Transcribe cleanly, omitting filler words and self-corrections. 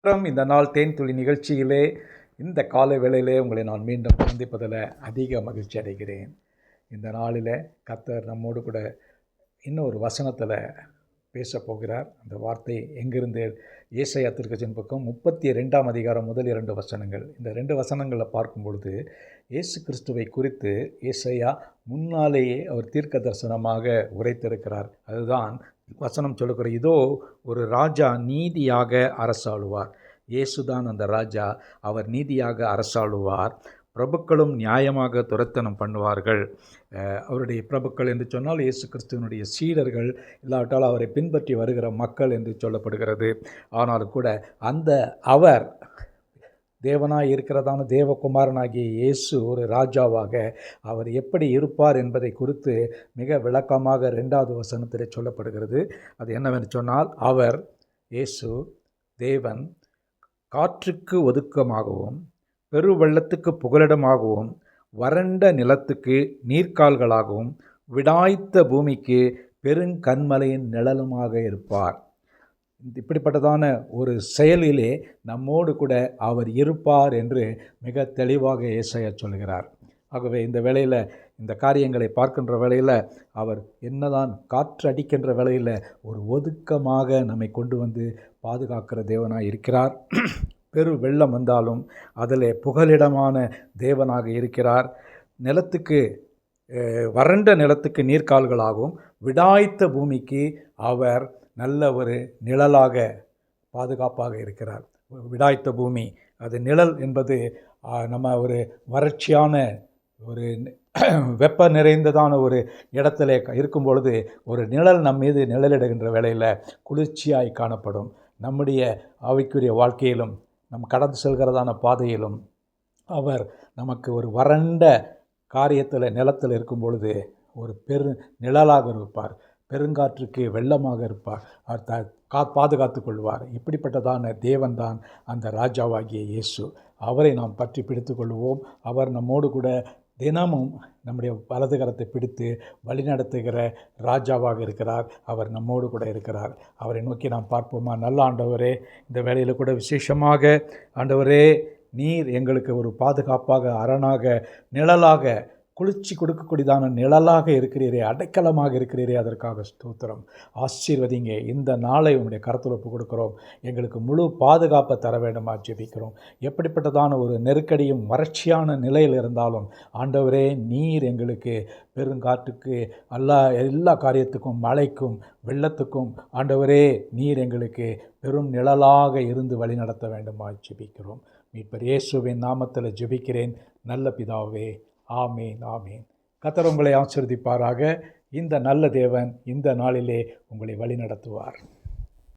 இந்த நாள் தேன் துளி நிகழ்ச்சியிலே இந்த காலை வேளையிலே உங்களை நான் மீண்டும் சந்திப்பதில் அதிக மகிழ்ச்சி அடைகிறேன். இந்த நாளில் கர்த்தர் நம்மோடு கூட இன்னொரு வசனத்தில் பேச போகிறார். அந்த வார்த்தை எங்கிருந்து? ஏசாயா தீர்க்கதரிசியின் புத்தகம் 32ஆம் அதிகாரம் முதல் 2 வசனங்கள். இந்த 2 வசனங்களில் பார்க்கும் பொழுது இயேசு கிறிஸ்துவை குறித்து ஏசாயா முன்னாலேயே அவர் தீர்க்க தரிசனமாக உரைத்திருக்கிறார். அதுதான் வசனம் சொல்லுகிற, இதோ ஒரு ராஜா நீதியாக அரசாளுவார். இயேசுதான் அந்த ராஜா. அவர் நீதியாக அரசாளுவார். பிரபுக்களும் நியாயமாக துரத்தனம் பண்ணுவார்கள். அவருடைய பிரபுக்கள் என்று சொன்னால் இயேசு கிறிஸ்துவனுடைய சீடர்கள், இல்லாவிட்டால் அவரை பின்பற்றி வருகிற மக்கள் என்று சொல்லப்படுகிறது. ஆனாலும் கூட அந்த அவர் தேவனாய் இருக்கிறதான தேவகுமாரனாகிய இயேசு ஒரு ராஜாவாக அவர் எப்படி இருப்பார் என்பதை குறித்து மிக விளக்கமாக 2வது வசனத்தில் சொல்லப்படுகிறது. அது என்னவென்று சொன்னால், அவர் இயேசு தேவன் காற்றுக்கு ஒதுக்கமாகவும் பெருவெள்ளத்துக்கு புகலிடமாகவும் வறண்ட நிலத்துக்கு நீர்க்கால்களாகவும் விடாய்த்த பூமிக்கு பெருங்கன்மலையின் நிழலுமாக இருப்பார். இப்படிப்பட்டதான ஒரு செயலிலே நம்மோடு கூட அவர் இருப்பார் என்று மிக தெளிவாக ஏசாயா சொல்கிறார். ஆகவே இந்த வேளையில் இந்த காரியங்களை பார்க்கின்ற வேளையில் அவர் என்னதான் காற்று அடிக்கின்ற வேளையில் ஒரு ஒதுக்கமாக நம்மை கொண்டு வந்து பாதுகாக்கிற தேவனாக இருக்கிறார். பெரு வெள்ளம் வந்தாலும் அதில் புகலிடமான தேவனாக இருக்கிறார். நிலத்துக்கு வறண்ட நிலத்துக்கு நீர்க்கால்களாகவும் விடாய்த்த பூமிக்கு அவர் நல்ல ஒரு நிழலாக பாதுகாப்பாக இருக்கிறார். விடாய்த்த பூமி, அது நிழல் என்பது நம்ம ஒரு வறட்சியான ஒரு வெப்ப நிறைந்ததான ஒரு இடத்துல இருக்கும் பொழுது ஒரு நிழல் நம் மீது நிழலிடுகின்ற வேளையில் குளிர்ச்சியாய் காணப்படும். நம்முடைய ஆவிக்குரிய வாழ்க்கையிலும் நம் கடந்து செல்கிறதான பாதையிலும் அவர் நமக்கு ஒரு வறண்ட காரியத்தில் நிலத்தில் இருக்கும் பொழுது ஒரு நிழலாக இருப்பார். பெருங்காற்றுக்கு வெள்ளமாக இருப்பார். அவர் பாதுகாத்து கொள்வார். இப்படிப்பட்டதான தேவன்தான் அந்த ராஜாவாகிய இயேசு. அவரை நாம் பற்றி பிடித்து கொள்வோம். அவர் நம்மோடு கூட தினமும் நம்முடைய வலது கரத்தை பிடித்து வழிநடத்துகிற ராஜாவாக இருக்கிறார். அவர் நம்மோடு கூட இருக்கிறார். அவரை நோக்கி நாம் பார்ப்போமா? நல்ல ஆண்டவரே, இந்த வேளையில் கூட விசேஷமாக ஆண்டவரே, நீர் எங்களுக்கு ஒரு பாதுகாப்பாக, அரணாக, நிழலாக, குளிர்ச்சி கொடுக்கக்கூடியதான நிழலாக இருக்கிறீரே, அடைக்கலமாக இருக்கிறீரே, அதற்காக ஸ்தோத்திரம். ஆசீர்வதிங்க. இந்த நாளை உங்களுடைய கரத்தில் ஒப்பு கொடுக்கிறோம். எங்களுக்கு முழு பாதுகாப்பை தர வேண்டுமா ஜெபிக்கிறோம். எப்படிப்பட்டதான ஒரு நெருக்கடியும் வறட்சியான நிலையில் இருந்தாலும் ஆண்டவரே, நீர் எங்களுக்கு பெருங்காற்றுக்கு எல்லா காரியத்துக்கும், மழைக்கும், வெள்ளத்துக்கும் ஆண்டவரே, நீர் எங்களுக்கு பெரும் நிழலாக இருந்து வழி நடத்த வேண்டுமா ஜெபிக்கிறோம். மீட்பர் இயேசுவின் நாமத்தில் ஜெபிக்கிறேன் நல்ல பிதாவே. ஆமேன், ஆமேன். கர்த்தர் உங்களை ஆசீர்வதிப்பாராக. இந்த நல்ல தேவன் இந்த நாளிலே உங்களை வழி நடத்துவார்.